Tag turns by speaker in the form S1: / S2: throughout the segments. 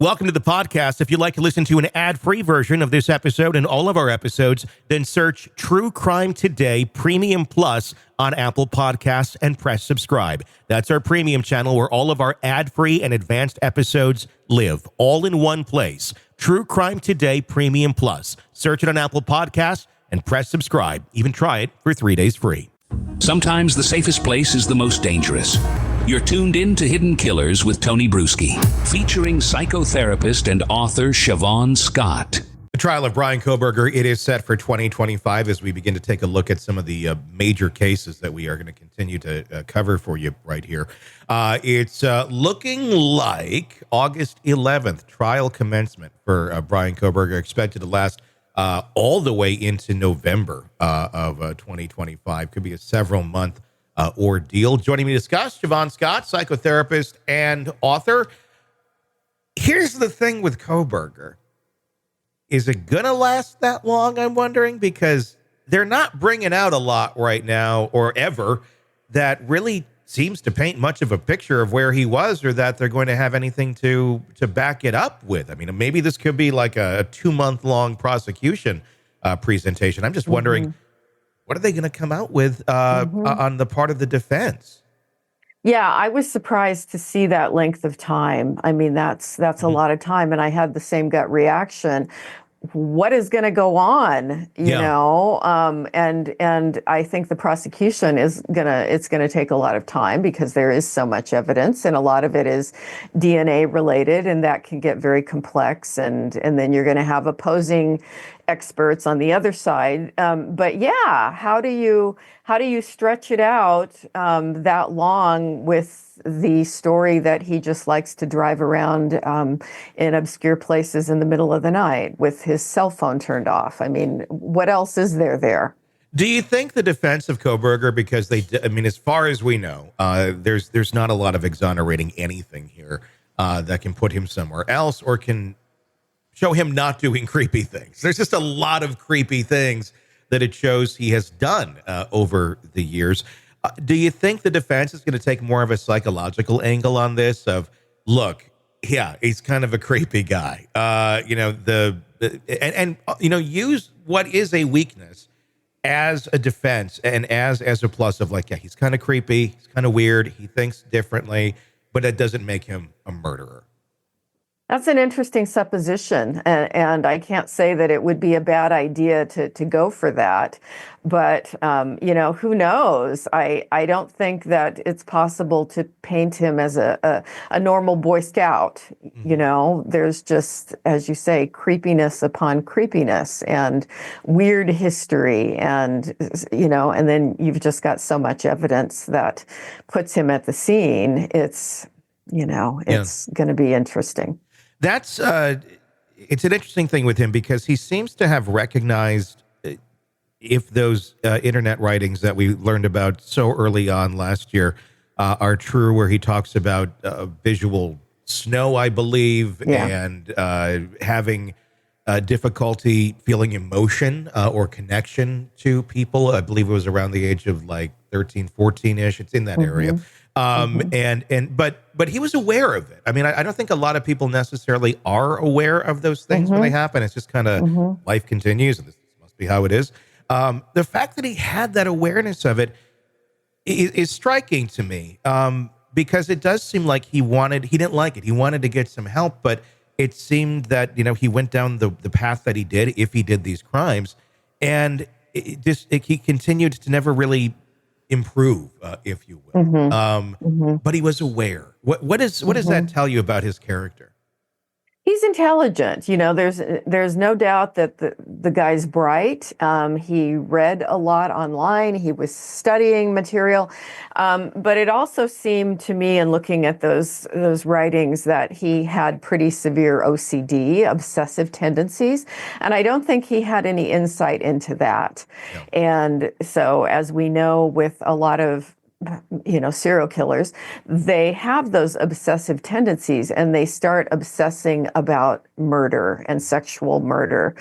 S1: Welcome to the podcast. If you'd like to listen to an ad-free version of this episode and all of our episodes, then search True Crime Today Premium Plus on Apple Podcasts and press subscribe. That's our premium channel where all of our ad-free and advanced episodes live, all in one place. True Crime Today Premium Plus. Search it on Apple Podcasts and press subscribe. Even try it for 3 days free.
S2: Sometimes the safest place is the most dangerous. You're tuned in to Hidden Killers with Tony Bruschi, featuring psychotherapist and author Shavaun Scott.
S1: The trial of Bryan Kohberger, it is set for 2025 as we begin to take a look at some of the major cases that we are going to continue to cover for you right here. It's looking like August 11th, trial commencement for Bryan Kohberger, expected to last all the way into November of 2025. Could be a several-month ordeal. Joining me to discuss, Shavaun Scott, psychotherapist and author. Here's the thing with Kohberger. Is it going to last that long, I'm wondering? Because they're not bringing out a lot right now or ever that really seems to paint much of a picture of where he was or that they're going to have anything to back it up with. I mean, maybe this could be like a 2-month-long prosecution presentation. I'm just wondering, what are they going to come out with on the part of the defense?
S3: Yeah, I was surprised to see that length of time. I mean, that's a lot of time, and I had the same gut reaction. What is going to go on, you know? And I think the prosecution it's going to take a lot of time because there is so much evidence, and a lot of it is DNA related, and that can get very complex. And then you're going to have opposing experts on the other side. But yeah, how do you stretch it out that long with the story that he just likes to drive around in obscure places in the middle of the night with his cell phone turned off? I mean, what else is there?
S1: Do you think the defense of Kohberger, because as far as we know, there's not a lot of exonerating anything here that can put him somewhere else or can show him not doing creepy things. There's just a lot of creepy things that it shows he has done over the years. Do you think the defense is going to take more of a psychological angle on this of, look, yeah, he's kind of a creepy guy, use what is a weakness as a defense and as a plus of like, yeah, he's kind of creepy, he's kind of weird, he thinks differently, but that doesn't make him a murderer.
S3: That's an interesting supposition, and I can't say that it would be a bad idea to go for that. But, who knows? I don't think that it's possible to paint him as a normal Boy Scout. You know, there's just, as you say, creepiness upon creepiness and weird history. And, and then you've just got so much evidence that puts him at the scene. It's going to be interesting.
S1: That's it's an interesting thing with him because he seems to have recognized if those internet writings that we learned about so early on last year are true, where he talks about visual snow, I believe, and having difficulty feeling emotion or connection to people. I believe it was around the age of like 13, 14-ish. It's in that area. But he was aware of it. I mean, I don't think a lot of people necessarily are aware of those things when they happen. It's just kind of life continues, and this must be how it is. The fact that he had that awareness of it is striking to me because it does seem like he didn't like it. He wanted to get some help, but it seemed that, he went down the path that he did if he did these crimes, and he continued to never really improve, if you will. But he was aware. What does that tell you about his character?
S3: He's intelligent. There's no doubt that the guy's bright. He read a lot online. He was studying material. But it also seemed to me in looking at those writings that he had pretty severe OCD, obsessive tendencies. And I don't think he had any insight into that. Yeah. And so as we know with a lot of serial killers, they have those obsessive tendencies and they start obsessing about murder and sexual murder.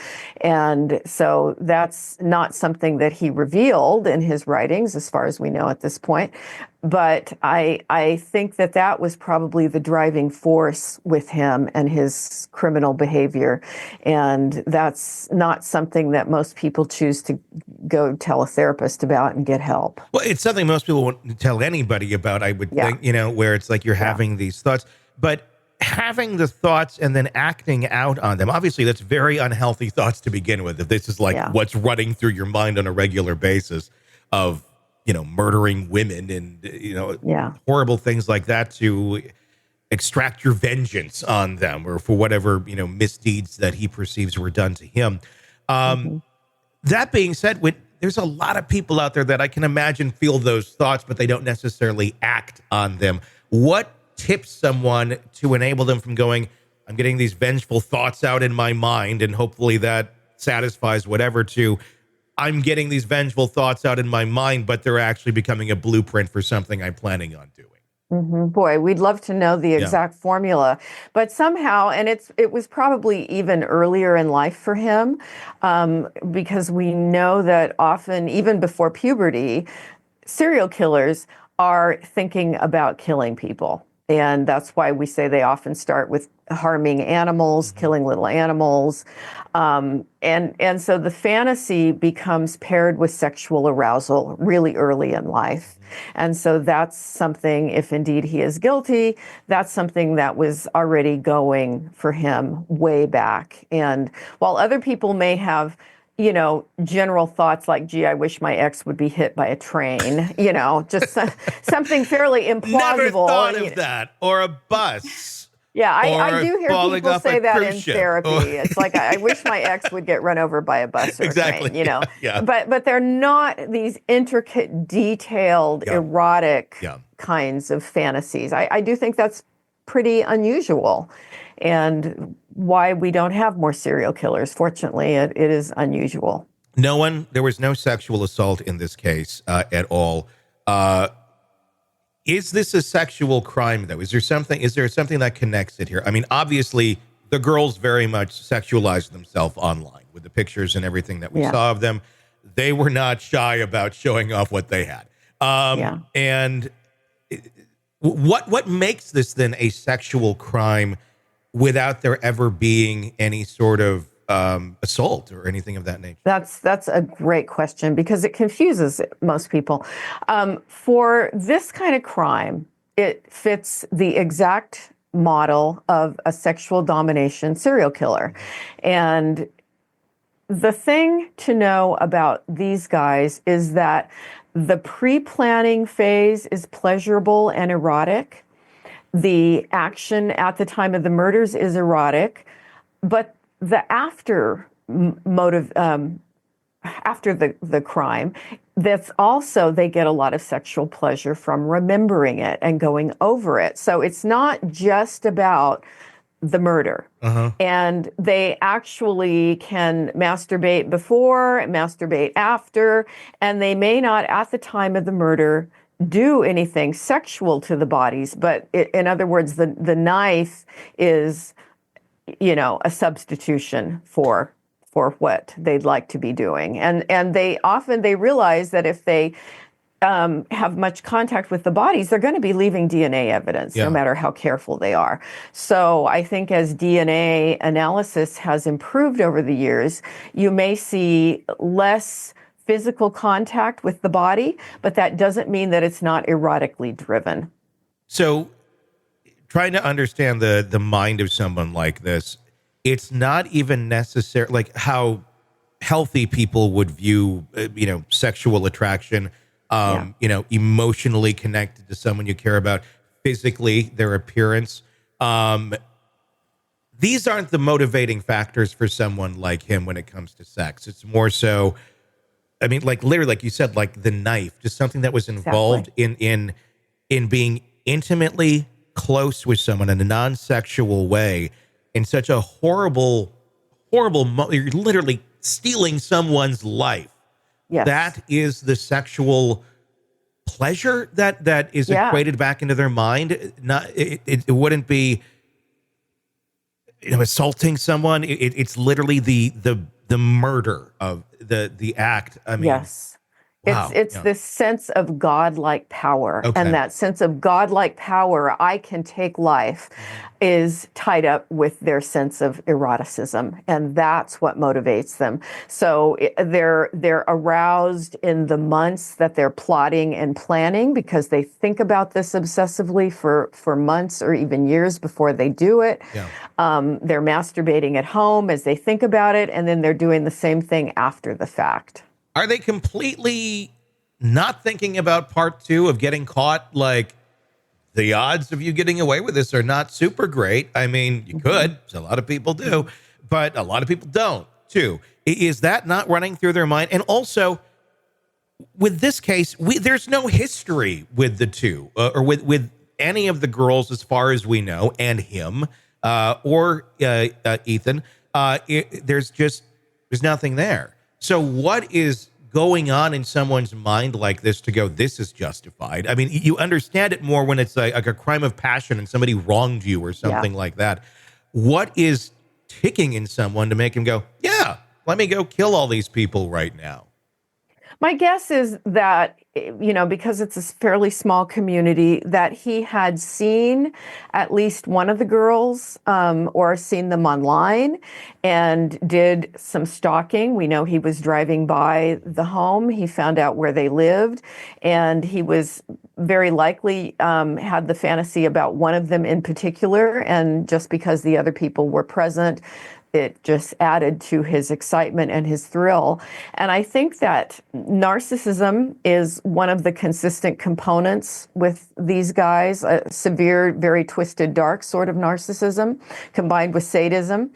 S3: And so that's not something that he revealed in his writings, as far as we know at this point. But I think that was probably the driving force with him and his criminal behavior. And that's not something that most people choose to go tell a therapist about and get help.
S1: Well, it's something most people won't tell anybody about, I would think, where it's like you're having these thoughts. But having the thoughts and then acting out on them, obviously that's very unhealthy thoughts to begin with. If this is like what's running through your mind on a regular basis of, murdering women and, horrible things like that to extract your vengeance on them or for whatever, misdeeds that he perceives were done to him. That being said, there's a lot of people out there that I can imagine feel those thoughts, but they don't necessarily act on them. What tips someone to enable them from going, I'm getting these vengeful thoughts out in my mind, and hopefully that satisfies whatever, to I'm getting these vengeful thoughts out in my mind, but they're actually becoming a blueprint for something I'm planning on doing?
S3: Boy, we'd love to know the exact formula, but somehow, and it was probably even earlier in life for him, because we know that often, even before puberty, serial killers are thinking about killing people. And that's why we say they often start with harming animals, killing little animals. And so the fantasy becomes paired with sexual arousal really early in life. And so that's something, if indeed he is guilty, that's something that was already going for him way back. And while other people may have general thoughts like, gee, I wish my ex would be hit by a train, just something fairly implausible.
S1: Never thought of that. Or a bus.
S3: Yeah, I do hear people say that in therapy. It's like, I wish my ex would get run over by a bus or a train,
S1: Yeah.
S3: But they're not these intricate, detailed, erotic kinds of fantasies. I do think that's pretty unusual, and why we don't have more serial killers. Fortunately, it is unusual.
S1: There was no sexual assault in this case at all. Is this a sexual crime, though? Is there something that connects it here? I mean, obviously, the girls very much sexualized themselves online with the pictures and everything that we saw of them. They were not shy about showing off what they had. And what makes this then a sexual crime without there ever being any sort of assault or anything of that nature?
S3: That's a great question, because it confuses most people. For this kind of crime, it fits the exact model of a sexual domination serial killer. And the thing to know about these guys is that the pre-planning phase is pleasurable and erotic. The action at the time of the murders is erotic, but the after motive, after the crime, that's also, they get a lot of sexual pleasure from remembering it and going over it. So it's not just about the murder. And they actually can masturbate before, masturbate after, and they may not at the time of the murder do anything sexual to the bodies, but in other words, the knife is, a substitution for what they'd like to be doing. And they realize that if they have much contact with the bodies, they're going to be leaving DNA evidence, no matter how careful they are. So I think as DNA analysis has improved over the years, you may see less physical contact with the body, but that doesn't mean that it's not erotically driven.
S1: So trying to understand the mind of someone like this, it's not even necessary, like how healthy people would view, sexual attraction, emotionally connected to someone you care about, physically, their appearance. These aren't the motivating factors for someone like him when it comes to sex. It's more so, I mean, like literally, like you said, like the knife, just something that was involved in being intimately close with someone in a non-sexual way, in such a horrible, you're literally stealing someone's life.
S3: Yes.
S1: That is the sexual pleasure that is equated back into their mind. It wouldn't be, assaulting someone. It's literally the murder of the act. I mean,
S3: yes.
S1: Wow.
S3: It's
S1: Yeah.
S3: this sense of godlike power.
S1: Okay.
S3: And that sense of godlike power, I can take life, is tied up with their sense of eroticism. And that's what motivates them. So they're aroused in the months that they're plotting and planning, because they think about this obsessively for months or even years before they do it.
S1: Yeah.
S3: They're masturbating at home as they think about it, and then they're doing the same thing after the fact.
S1: Are they completely not thinking about part two of getting caught? Like, the odds of you getting away with this are not super great. I mean, you could. A lot of people do, but a lot of people don't, too. Is that not running through their mind? And also, with this case, there's no history with the two, or with any of the girls, as far as we know, and him or Ethan. There's nothing there. So what is going on in someone's mind like this to go, this is justified? I mean, you understand it more when it's like a crime of passion and somebody wronged you or something like that. What is ticking in someone to make him go, yeah, let me go kill all these people right now?
S3: My guess is that, because it's a fairly small community, that he had seen at least one of the girls or seen them online and did some stalking. We know he was driving by the home. He found out where they lived, and he was very likely had the fantasy about one of them in particular. And just because the other people were present, it just added to his excitement and his thrill. And I think that narcissism is one of the consistent components with these guys, a severe, very twisted, dark sort of narcissism combined with sadism.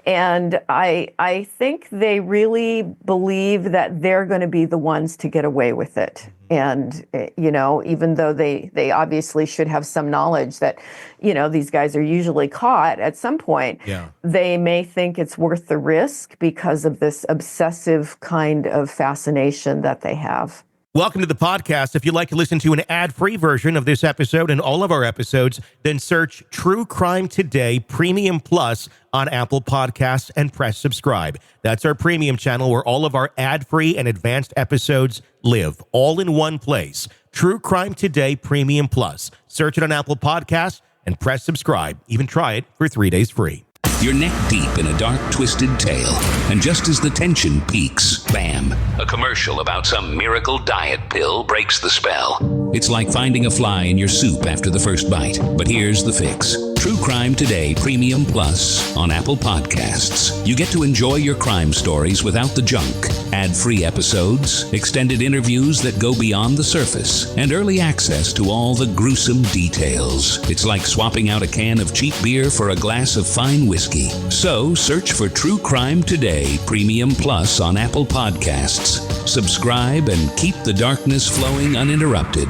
S3: And I think they really believe that they're going to be the ones to get away with it. And, even though they obviously should have some knowledge that, these guys are usually caught at some point, they may think it's worth the risk because of this obsessive kind of fascination that they have.
S1: Welcome to the podcast. If you'd like to listen to an ad-free version of this episode and all of our episodes, then search True Crime Today Premium Plus on Apple Podcasts and press subscribe. That's our premium channel where all of our ad-free and advanced episodes live, all in one place. True Crime Today Premium Plus. Search it on Apple Podcasts and press subscribe. Even try it for 3 days free.
S2: You're neck deep in a dark, twisted tale, and just as the tension peaks, bam, a commercial about some miracle diet pill breaks the spell. It's like finding a fly in your soup after the first bite. But here's the fix. True Crime Today Premium Plus on Apple Podcasts. You get to enjoy your crime stories without the junk. Ad-free episodes, extended interviews that go beyond the surface, and early access to all the gruesome details. It's like swapping out a can of cheap beer for a glass of fine whiskey. So search for True Crime Today Premium Plus on Apple Podcasts. Subscribe and keep the darkness flowing uninterrupted.